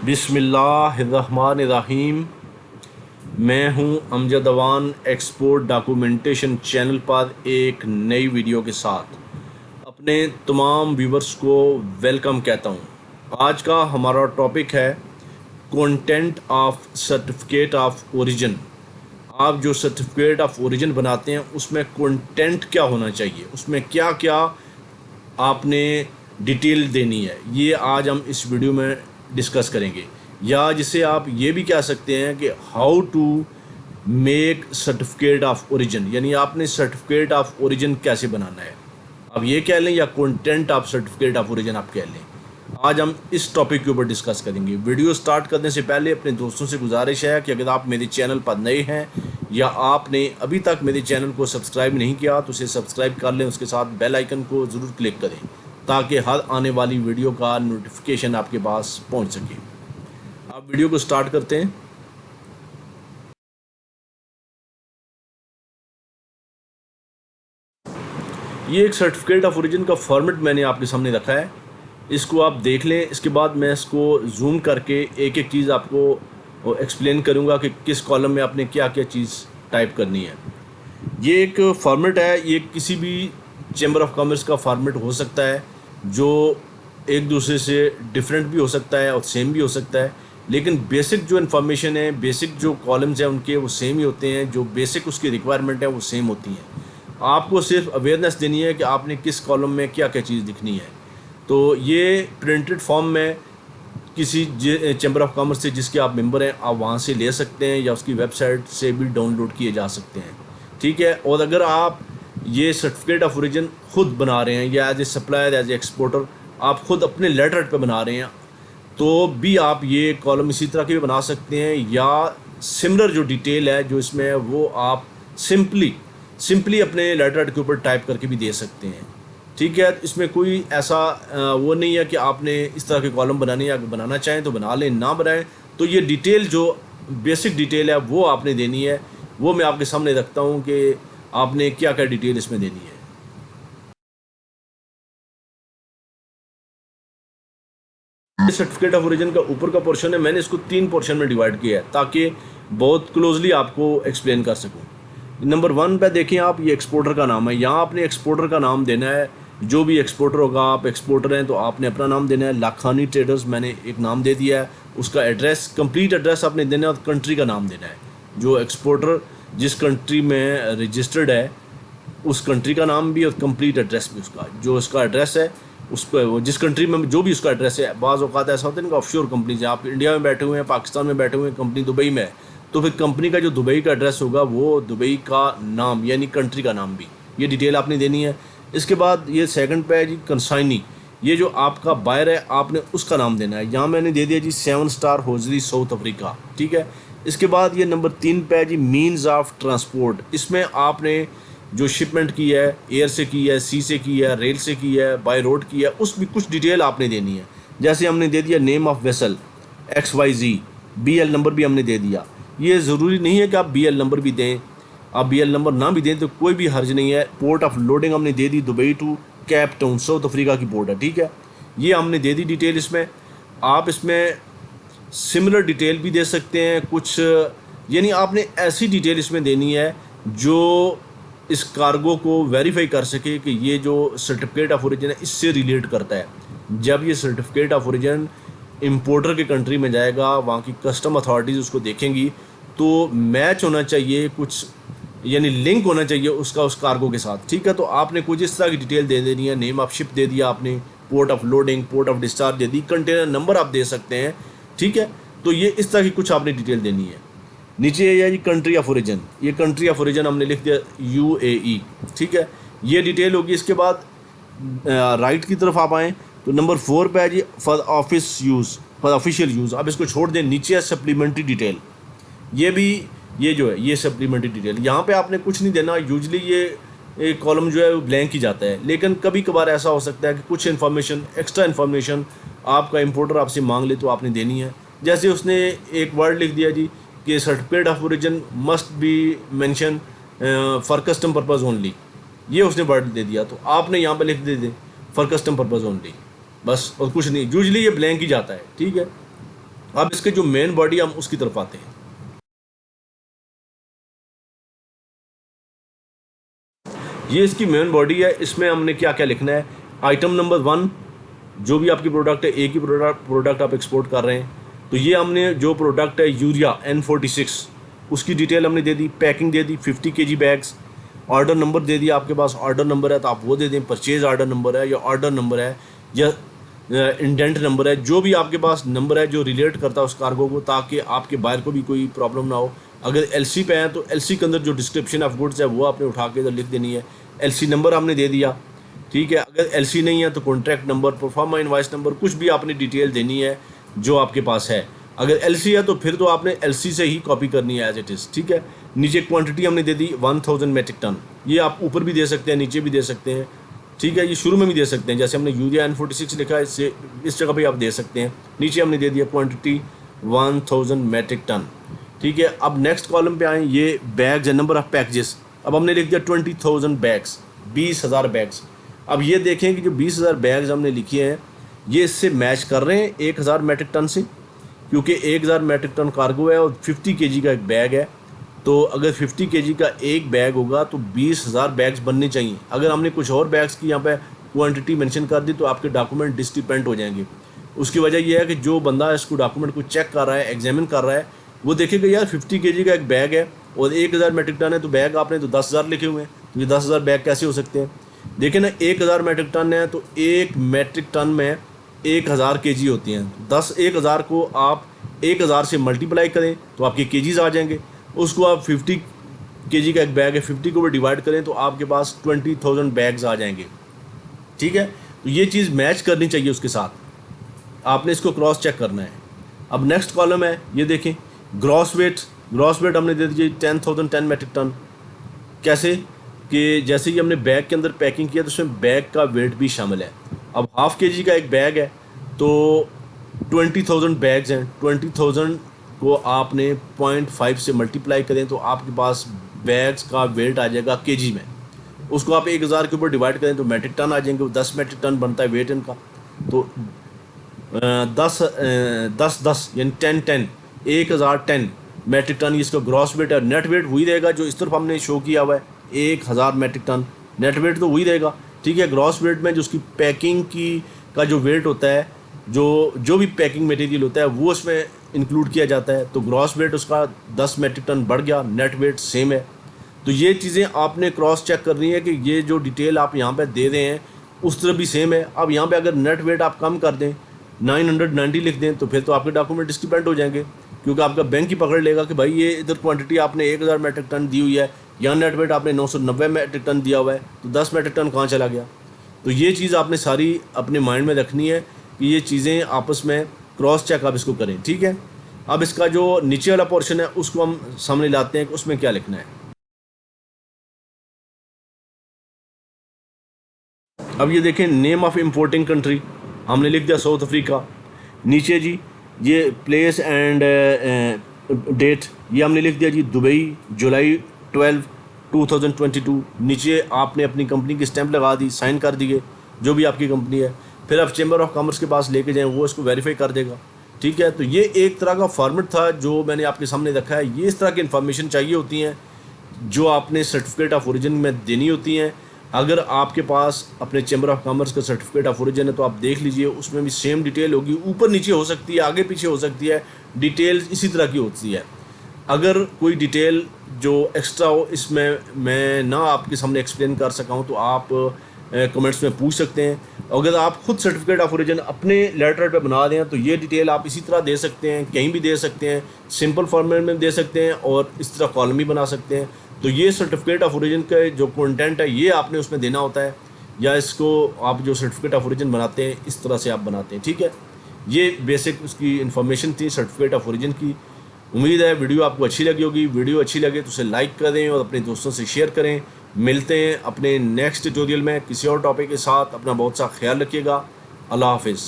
बिस्मिल्लाहिर्रहमानिर्रहीम। मैं हूं Amjad Awan export documentation channel पर एक नई वीडियो के साथ अपने तमाम व्यूवर्स को वेलकम कहता हूं। आज का हमारा टॉपिक है content of certificate of origin. आप जो सर्टिफिकेट ऑफ ओरिजिन बनाते हैं उसमें कंटेंट क्या होना चाहिए, उसमें क्या क्या आपने डिटेल देनी है, ये आज हम इस वीडियो में डिस्कस करेंगे। या जिसे आप ये भी कह सकते हैं कि how to make certificate of origin, यानी आपने सर्टिफिकेट ऑफ ओरिजिन कैसे बनाना है, आप ये कह लें, या content of certificate of origin आप कह लें। आज हम इस टॉपिक के ऊपर डिस्कस करेंगे। वीडियो स्टार्ट करने से पहले अपने दोस्तों से गुजारिश है कि अगर आप मेरे चैनल पर नए हैं या आपने अभी तक मेरे चैनल को सब्सक्राइब नहीं किया तो उसे सब्सक्राइब कर लें, उसके साथ बेल आइकन को ज़रूर क्लिक करें ताकि हर आने वाली वीडियो का नोटिफिकेशन आपके पास पहुंच सके। आप वीडियो को स्टार्ट करते हैं। ये एक सर्टिफिकेट ऑफ ओरिजिन का फॉर्मेट मैंने आपके सामने रखा है, इसको आप देख लें। इसके बाद मैं इसको जूम करके एक एक चीज़ आपको एक्सप्लेन करूंगा कि किस कॉलम में आपने क्या क्या चीज़ टाइप करनी है। ये एक फॉर्मेट है, ये किसी भी चैम्बर ऑफ कॉमर्स का फॉर्मेट हो सकता है, जो एक दूसरे से डिफरेंट भी हो सकता है और सेम भी हो सकता है, लेकिन बेसिक जो इन्फॉर्मेशन है, बेसिक जो कॉलम्स हैं उनके वो सेम ही होते हैं, जो बेसिक उसकी रिक्वायरमेंट है वो सेम होती हैं। आपको सिर्फ अवेयरनेस देनी है कि आपने किस कॉलम में क्या क्या चीज़ लिखनी है। तो ये प्रिंटेड फॉर्म में किसी चैम्बर ऑफ कॉमर्स से जिसके आप मेंबर हैं आप वहाँ से ले सकते हैं, या उसकी वेबसाइट से भी डाउनलोड किए जा सकते हैं, ठीक है। और अगर आप ये सर्टिफिकेट ऑफ ओरिजिन खुद बना रहे हैं या as a supplier, as a exporter आप खुद अपने लेटर पे बना रहे हैं, तो भी आप ये कॉलम इसी तरह के भी बना सकते हैं, या सिमिलर जो डिटेल है जो इसमें है वो आप सिंपली अपने लेटर के ऊपर टाइप करके भी दे सकते हैं, ठीक है। इसमें कोई ऐसा वो नहीं है कि आपने इस तरह के कॉलम बनाने या बनाना चाहें तो बना लें, ना बनाएं तो ये डिटेल जो बेसिक डिटेल है वो आपने देनी है। वो मैं आपके सामने रखता हूँ कि आपने क्या क्या डिटेल इसमें देनी है। सर्टिफिकेट ऑफ ओरिजिन का ऊपर का पोर्शन है, मैंने इसको 3 पोर्शन में डिवाइड किया है ताकि बहुत क्लोजली आपको एक्सप्लेन कर सकूं। नंबर 1 पे देखें आप, ये एक्सपोर्टर का नाम है। यहाँ आपने एक्सपोर्टर का नाम देना है, जो भी एक्सपोर्टर होगा, आप एक्सपोर्टर हैं तो आपने अपना नाम देना है। लाखानी ट्रेडर्स मैंने एक नाम दे दिया है, उसका एड्रेस, कंप्लीट एड्रेस आपने देना है, और कंट्री का नाम देना है। जो एक्सपोर्टर जिस कंट्री में रजिस्टर्ड है उस कंट्री का नाम भी और कंप्लीट एड्रेस भी उसका, जो उसका एड्रेस है उसको, जिस कंट्री में जो भी उसका एड्रेस है। बाज़ औक़ात ऐसा होता है ना, ऑफशोर कंपनीज हैं, आप इंडिया में बैठे हुए हैं, पाकिस्तान में बैठे हुए हैं, कंपनी दुबई में है, तो फिर कंपनी का जो दुबई का एड्रेस होगा वो दुबई का नाम यानी कंट्री का नाम भी, ये डिटेल आपने देनी है। इसके बाद ये सेकंड पे है जी कंसाइनी, ये जो आपका बायर है आपने उसका नाम देना है। यहाँ मैंने दे दिया जी 7 स्टार होजरी साउथ अफ्रीका, ठीक है। इसके बाद ये नंबर 3 पे है जी मीन्स ऑफ ट्रांसपोर्ट, इसमें आपने जो शिपमेंट की है, एयर से की है, सी से की है, रेल से की है, बाय रोड की है, उस भी कुछ डिटेल आपने देनी है। जैसे हमने दे दिया name of vessel XYZ, BL number भी हमने दे दिया। ये ज़रूरी नहीं है कि आप BL नंबर भी दें, आप BL नंबर ना भी दें तो कोई भी हर्ज नहीं है। पोर्ट ऑफ लोडिंग हमने दे दी, Dubai to Cape Town South Africa की पोर्ट है, ठीक है। ये हमने दे दी डिटेल। इसमें आप इसमें सिमिलर डिटेल भी दे सकते हैं कुछ, यानी आपने ऐसी डिटेल इसमें देनी है जो इस कार्गो को वेरीफाई कर सके कि ये जो सर्टिफिकेट ऑफ ओरिजिन है इससे रिलेट करता है। जब ये सर्टिफिकेट ऑफ ओरिजिन इंपोर्टर के कंट्री में जाएगा, वहाँ की कस्टम अथॉरिटीज़ उसको देखेंगी तो मैच होना चाहिए कुछ, यानी लिंक होना चाहिए उसका उस कार्गो के साथ, ठीक है। तो आपने कुछ इस तरह की डिटेल दे देनी है। नेम ऑफ शिप दे दिया आपने, port of loading, port of discharge they the, container number आप दे सकते हैं, ठीक है। तो ये इस तरह की कुछ आपने डिटेल देनी है। नीचे ये है जी कंट्री ऑफ ओरिजिन, ये कंट्री ऑफ ओरिजिन हमने लिख दिया UAE, ठीक है। ये डिटेल होगी। इसके बाद राइट की तरफ आप आएँ तो नंबर 4 पे है जी for office use, for official use, अब इसको छोड़ दें। नीचे है सप्लीमेंट्री डिटेल, ये भी ये जो है ये सप्लीमेंट्री डिटेल, यहाँ पे आपने कुछ नहीं देना। यूजली ये कॉलम जो है वो ब्लैंक ही जाता है, लेकिन कभी कभार ऐसा हो सकता है कि कुछ इन्फॉर्मेशन, एक्स्ट्रा इन्फॉर्मेशन आपका इंपोर्टर आपसे मांग ले तो आपने देनी है। जैसे उसने एक वर्ड लिख दिया जी कि certificate of origin must be mention for custom purpose only, ये उसने वर्ड दे दिया तो आपने यहाँ पे लिख दे फॉर कस्टम पर्पज़ ओनली, बस और कुछ नहीं। यूजली ये ब्लैंक ही जाता है, ठीक है। अब इसके जो मेन बॉडी हम उसकी तरफ आते हैं। ये इसकी मेन बॉडी है, इसमें हमने क्या क्या लिखना है। आइटम नंबर 1, जो भी आपकी प्रोडक्ट है, एक ही प्रोडक्ट आप एक्सपोर्ट कर रहे हैं, तो ये हमने जो प्रोडक्ट है यूरिया N46, उसकी डिटेल हमने दे दी, पैकिंग दे दी 50 kg बैग्स, ऑर्डर नंबर दे दिया, आपके पास ऑर्डर नंबर है तो आप वो दे दें, परचेज ऑर्डर नंबर है या ऑर्डर नंबर है या इंडेंट नंबर है, जो भी आपके पास नंबर है जो रिलेट करता है उस कार्गो को, ताकि आपके बायर को भी कोई प्रॉब्लम ना हो। अगर एलसी पे है तो एलसी के अंदर जो डिस्क्रिप्शन ऑफ गुड्स है वो आपने उठा के इधर लिख देनी है। एलसी नंबर हमने दे दिया, ठीक है। अगर एलसी नहीं है तो contract number, proforma invoice number, कुछ भी आपने डिटेल देनी है जो आपके पास है। अगर एलसी है तो फिर तो आपने एलसी से ही कॉपी करनी है एज इट इज़, ठीक है। नीचे क्वांटिटी हमने दे दी 1000 मेट्रिक टन, ये आप ऊपर भी दे सकते हैं, नीचे भी दे सकते हैं, ठीक है। ये शुरू में भी दे सकते हैं, जैसे हमने यूरिया N46 लिखा है, इससे इस जगह पे आप दे सकते हैं। नीचे हमने दे दिया क्वांटिटी 1000 मेट्रिक टन, ठीक है। अब नेक्स्ट कॉलम पे आए, ये बैग्स है, नंबर ऑफ पैकेजेस। अब हमने लिख दिया 20,000 बैग्स, 20,000 बैग्स। अब ये देखें कि जो 20,000 बैग्स हमने लिखे हैं ये इससे मैच कर रहे हैं 1,000 मेट्रिक टन से, क्योंकि 1,000 मेट्रिक टन कार्गो है और 50 kg का एक बैग है। तो अगर 50 kg का एक बैग होगा तो 20,000 बैग्स बनने चाहिए। अगर हमने कुछ और बैग्स की यहाँ पे क्वांटिटी मेंशन कर दी तो आपके डॉक्यूमेंट डिस्क्रिपेंट हो जाएंगे। उसकी वजह यह है कि जो बंदा इसको डॉक्यूमेंट को चेक कर रहा है, एग्जामिन कर रहा है, वो देखेगा यार 50 kg का एक बैग है और 1,000 मेट्रिक टन है, तो बैग आपने तो 10,000 लिखे हुए हैं, तो ये 10,000 बैग कैसे हो सकते हैं। देखें ना, 1,000 मेट्रिक टन है तो एक मेट्रिक टन में 1,000 kg होती हैं। 1,000 को आप 1,000 से मल्टीप्लाई करें तो आपके केजीज आ जाएंगे। उसको आप 50 kg का एक बैग है, 50 को भी डिवाइड करें तो आपके पास 20,000 बैग्स आ जाएंगे, ठीक है। तो ये चीज़ मैच करनी चाहिए उसके साथ, आपने इसको क्रॉस चेक करना है। अब नेक्स्ट कॉलम है, ये देखें ग्रॉस वेट। ग्रॉस वेट हमने दे दीजिए 10,010 मेट्रिक टन। कैसे कि जैसे ही हमने बैग के अंदर पैकिंग किया तो उसमें बैग का वेट भी शामिल है। अब हाफ kg का एक बैग है तो 20,000 बैग्स हैं, 20,000 को आपने 0.5 से मल्टीप्लाई करें तो आपके पास बैग्स का वेट आ जाएगा केजी में। उसको आप 1,000 के ऊपर डिवाइड करें तो मेट्रिक टन आ जाएंगे, वो 10 मेट्रिक टन बनता है वेट इनका। तो 10 यानी 10 1,010 मेट्रिक टन इसका ग्रॉस वेट है। नेट वेट वही रहेगा जो इस तरफ हमने शो किया हुआ है, 1,000 मेट्रिक टन। नेट वेट तो वही रहेगा, ठीक है। ग्रॉस वेट में जो उसकी पैकिंग की का जो वेट होता है, जो भी पैकिंग मटेरियल होता है वो उसमें इंक्लूड किया जाता है, तो ग्रॉस वेट उसका 10 मेट्रिक टन बढ़ गया, नेट वेट सेम है। तो ये चीज़ें आपने क्रॉस चेक करनी है कि ये जो डिटेल आप यहाँ पे दे रहे हैं उस तरफ भी सेम है। अब यहाँ पे अगर नेट वेट आप कम कर दें, 990 लिख दें, तो फिर तो आपके डॉक्यूमेंट डिस्क्रिपेंट हो जाएंगे, क्योंकि आपका बैंक ही पकड़ लेगा कि भाई ये इधर क्वांटिटी आपने 1,000 मेट्रिक टन दी हुई है, यहाँ नेट वेट आपने 990 मेट्रिक टन दिया हुआ है, तो 10 मेट्रिक टन कहाँ चला गया। तो ये चीज़ आपने सारी अपने माइंड में रखनी है कि ये चीज़ें आपस में क्रॉस चेक आप इसको करें, ठीक है। अब इसका जो नीचे वाला पोर्शन है उसको हम सामने लाते हैं कि उसमें क्या लिखना है। अब ये देखें, नेम ऑफ इंपोर्टिंग कंट्री हमने लिख दिया साउथ अफ्रीका। नीचे जी ये प्लेस एंड डेट ये हमने लिख दिया जी दुबई, जुलाई 12, 2022। नीचे आपने अपनी कंपनी की स्टैंप लगा दी, साइन कर दिए, जो भी आपकी कंपनी है। फिर आप चैम्बर ऑफ कॉमर्स के पास लेके जाएं, वो इसको वेरीफाई कर देगा, ठीक है। तो ये एक तरह का फॉर्मेट था जो मैंने आपके सामने रखा है। ये इस तरह की इन्फॉर्मेशन चाहिए होती हैं जो आपने सर्टिफिकेट ऑफ ओरिजिन में देनी होती हैं। अगर आपके पास अपने चैम्बर ऑफ कॉमर्स का सर्टिफिकेट ऑफ ओरिजिन है तो आप देख लीजिए, उसमें भी सेम डिटेल होगी, ऊपर नीचे हो सकती है, आगे पीछे हो सकती है, डिटेल इसी तरह की होती है। अगर कोई डिटेल जो एक्स्ट्रा हो इसमें मैं ना आपके सामने एक्सप्लेन कर सका हूँ तो आप कमेंट्स में पूछ सकते हैं। अगर आप खुद सर्टिफिकेट ऑफ ओरिजिन अपने लेटर पे बना दें तो ये डिटेल आप इसी तरह दे सकते हैं, कहीं भी दे सकते हैं, सिंपल फॉर्मेट में दे सकते हैं और इस तरह कॉलम भी बना सकते हैं। तो ये सर्टिफिकेट ऑफ ओरिजिन का जो कंटेंट है ये आपने उसमें देना होता है, या इसको आप जो सर्टिफिकेट ऑफ ओरिजिन बनाते हैं इस तरह से आप बनाते हैं, ठीक है। ये बेसिक उसकी इन्फॉर्मेशन थी सर्टिफिकेट ऑफ ओरिजिन की। उम्मीद है वीडियो आपको अच्छी लगी होगी। वीडियो अच्छी लगे तो उसे लाइक करें और अपने दोस्तों से शेयर करें। मिलते हैं अपने नेक्स्ट ट्यूटोरियल में किसी और टॉपिक के साथ। अपना बहुत सा ख्याल रखिएगा। अल्लाह हाफिज़।